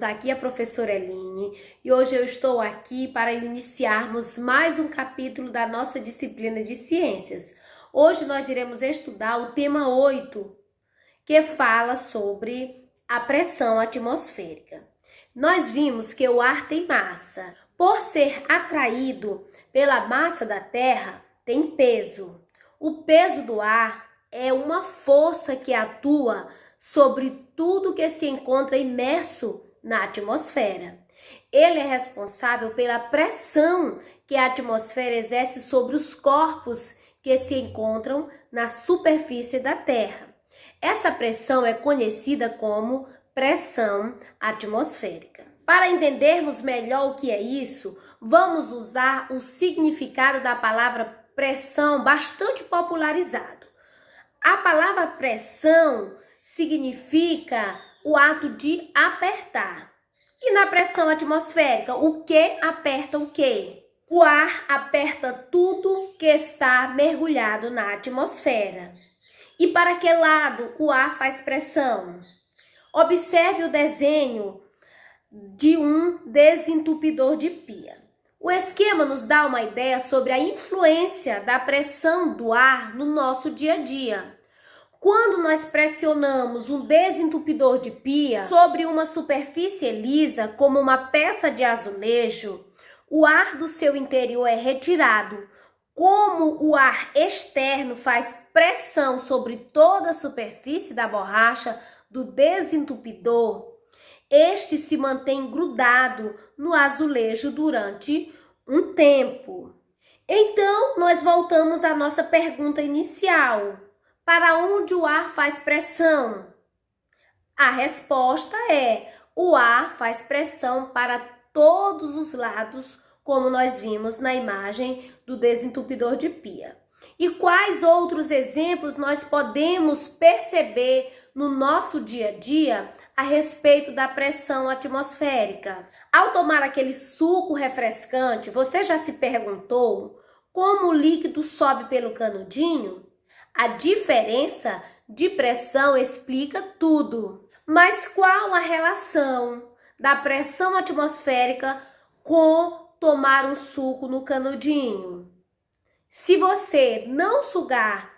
alunos, aqui é a professora Eline e hoje eu estou aqui para iniciarmos mais um capítulo da nossa disciplina de ciências. Hoje nós iremos estudar o tema 8, que fala sobre a pressão atmosférica. Nós vimos que o ar tem massa. Por ser atraído pela massa da Terra, tem peso. O peso do ar é uma força que atua sobre tudo que se encontra imerso na atmosfera. Ele é responsável pela pressão que a atmosfera exerce sobre os corpos que se encontram na superfície da Terra. Essa pressão é conhecida como pressão atmosférica. Para entendermos melhor o que é isso, vamos usar o significado da palavra pressão bastante popularizado. A palavra pressão significa o ato de apertar. E na pressão atmosférica, o que aperta o quê? O ar aperta tudo que está mergulhado na atmosfera. E para que lado o ar faz pressão? Observe o desenho de um desentupidor de pia. O esquema nos dá uma ideia sobre a influência da pressão do ar no nosso dia a dia. Quando nós pressionamos um desentupidor de pia sobre uma superfície lisa, como uma peça de azulejo, o ar do seu interior é retirado. Como o ar externo faz pressão sobre toda a superfície da borracha do desentupidor, este se mantém grudado no azulejo durante um tempo. Então, nós voltamos à nossa pergunta inicial. Para onde o ar faz pressão? A resposta é: o ar faz pressão para todos os lados, como nós vimos na imagem do desentupidor de pia. E quais outros exemplos nós podemos perceber no nosso dia a dia a respeito da pressão atmosférica? Ao tomar aquele suco refrescante, você já se perguntou como o líquido sobe pelo canudinho? A diferença de pressão explica tudo. Mas qual a relação da pressão atmosférica com tomar um suco no canudinho? Se você não sugar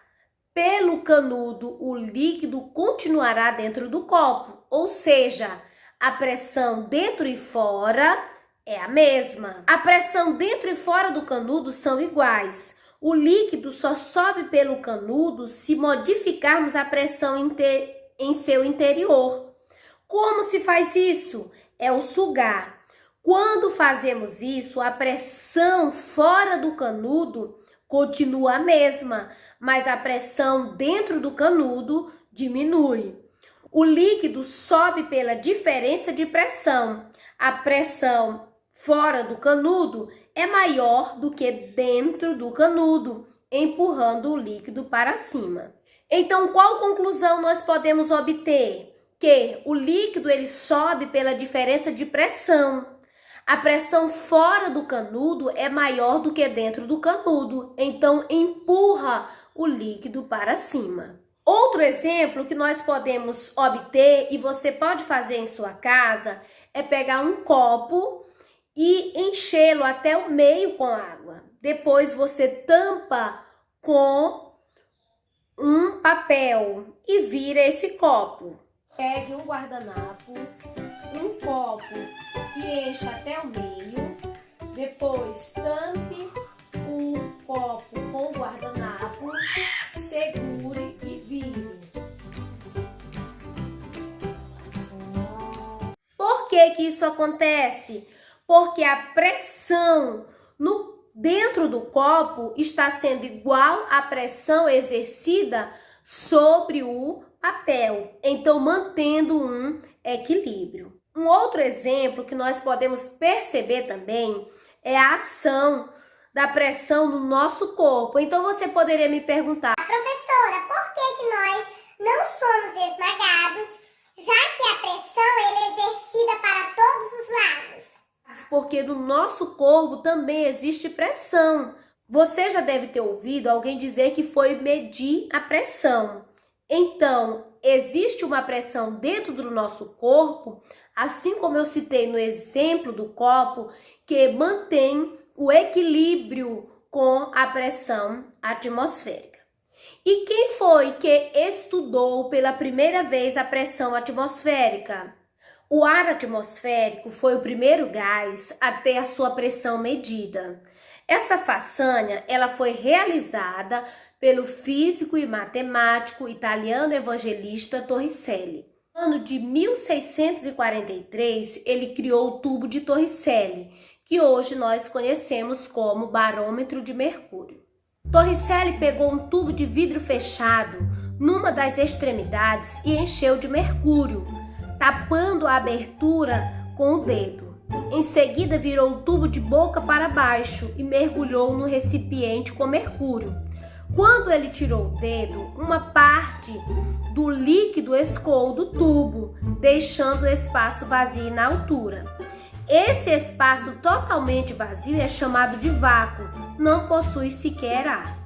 pelo canudo, o líquido continuará dentro do copo, ou seja, a pressão dentro e fora é a mesma. A pressão dentro e fora do canudo são iguais. O líquido só sobe pelo canudo se modificarmos a pressão em seu interior. Como se faz isso? É o sugar. Quando fazemos isso, a pressão fora do canudo continua a mesma, mas a pressão dentro do canudo diminui. O líquido sobe pela diferença de pressão. A pressão fora do canudo é maior do que dentro do canudo, empurrando o líquido para cima. Então, qual conclusão nós podemos obter? Que o líquido ele sobe pela diferença de pressão. A pressão fora do canudo é maior do que dentro do canudo, então empurra o líquido para cima. Outro exemplo que nós podemos obter, e você pode fazer em sua casa, é pegar um copo e enchê-lo até o meio com água. Depois você tampa com um papel e vira esse copo. Pegue um guardanapo, um copo e encha até o meio. Depois tampe o copo com o guardanapo, segure e vire. Por que isso acontece? Porque a pressão dentro do copo está sendo igual à pressão exercida sobre o papel, então mantendo um equilíbrio. Um outro exemplo que nós podemos perceber também é a ação da pressão no nosso corpo. Então você poderia me perguntar: professora, por que nós não somos esmagados, já que a pressão é exercida para todos os lados? Porque no nosso corpo também existe pressão. Você já deve ter ouvido alguém dizer que foi medir a pressão. Então, existe uma pressão dentro do nosso corpo, assim como eu citei no exemplo do copo, que mantém o equilíbrio com a pressão atmosférica. E quem foi que estudou pela primeira vez a pressão atmosférica? O ar atmosférico foi o primeiro gás a ter a sua pressão medida. Essa façanha ela foi realizada pelo físico e matemático italiano evangelista Torricelli. No ano de 1643, ele criou o tubo de Torricelli, que hoje nós conhecemos como barômetro de mercúrio. Torricelli pegou um tubo de vidro fechado numa das extremidades e encheu de mercúrio, tapando a abertura com o dedo. Em seguida, virou o tubo de boca para baixo e mergulhou no recipiente com mercúrio. Quando ele tirou o dedo, uma parte do líquido escoou do tubo, deixando o espaço vazio na altura. Esse espaço totalmente vazio é chamado de vácuo, não possui sequer ar.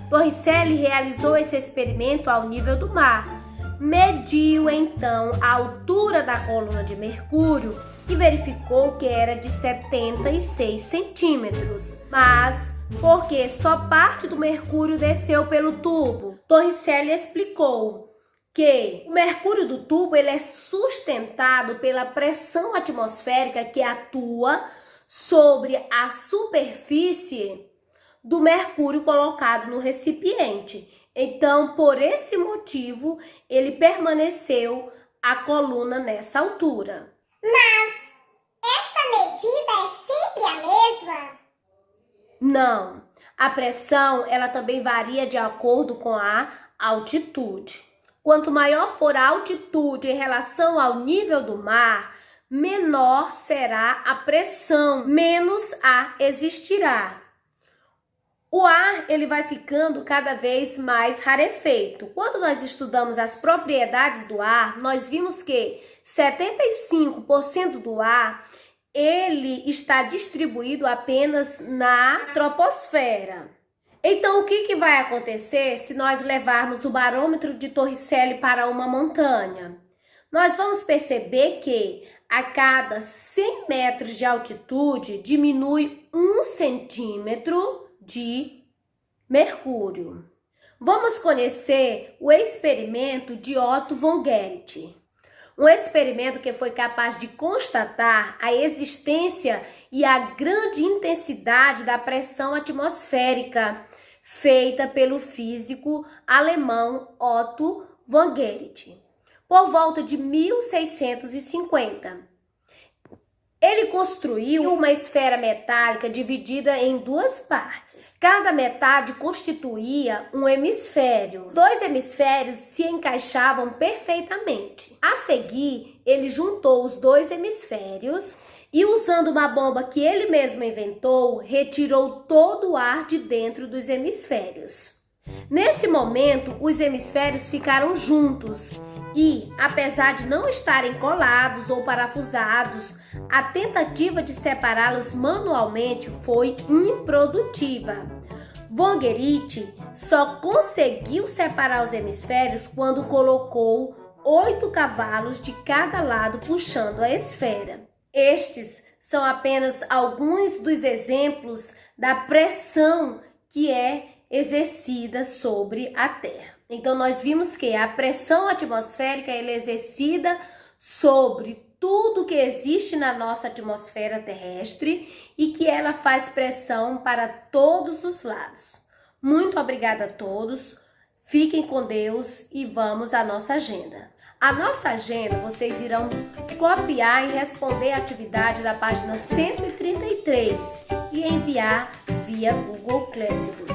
Torricelli realizou esse experimento ao nível do mar. Mediu então a altura da coluna de mercúrio e verificou que era de 76 centímetros, mas porque só parte do mercúrio desceu pelo tubo. Torricelli explicou que o mercúrio do tubo ele é sustentado pela pressão atmosférica que atua sobre a superfície do mercúrio colocado no recipiente. Então, por esse motivo, ele permaneceu a coluna nessa altura. Mas essa medida é sempre a mesma? Não. A pressão, ela também varia de acordo com a altitude. Quanto maior for a altitude em relação ao nível do mar, menor será a pressão, menos ar existirá. O ar ele vai ficando cada vez mais rarefeito. Quando nós estudamos as propriedades do ar, nós vimos que 75% do ar ele está distribuído apenas na troposfera. Então, o que vai acontecer se nós levarmos o barômetro de Torricelli para uma montanha? Nós vamos perceber que a cada 100 metros de altitude diminui 1 centímetro de mercúrio. Vamos conhecer o experimento de Otto von Guericke. Um experimento que foi capaz de constatar a existência e a grande intensidade da pressão atmosférica feita pelo físico alemão Otto von Guericke, por volta de 1650. Ele construiu uma esfera metálica dividida em duas partes. Cada metade constituía um hemisfério. Os dois hemisférios se encaixavam perfeitamente. A seguir, ele juntou os dois hemisférios e, usando uma bomba que ele mesmo inventou, retirou todo o ar de dentro dos hemisférios. Nesse momento, os hemisférios ficaram juntos e, apesar de não estarem colados ou parafusados, a tentativa de separá-los manualmente foi improdutiva. Von Guericke só conseguiu separar os hemisférios quando colocou 8 cavalos de cada lado puxando a esfera. Estes são apenas alguns dos exemplos da pressão que é exercida sobre a Terra. Então, nós vimos que a pressão atmosférica ela é exercida sobre tudo que existe na nossa atmosfera terrestre e que ela faz pressão para todos os lados. Muito obrigada a todos, fiquem com Deus e vamos à nossa agenda. A nossa agenda vocês irão copiar e responder a atividade da página 133 e enviar via Google Classroom.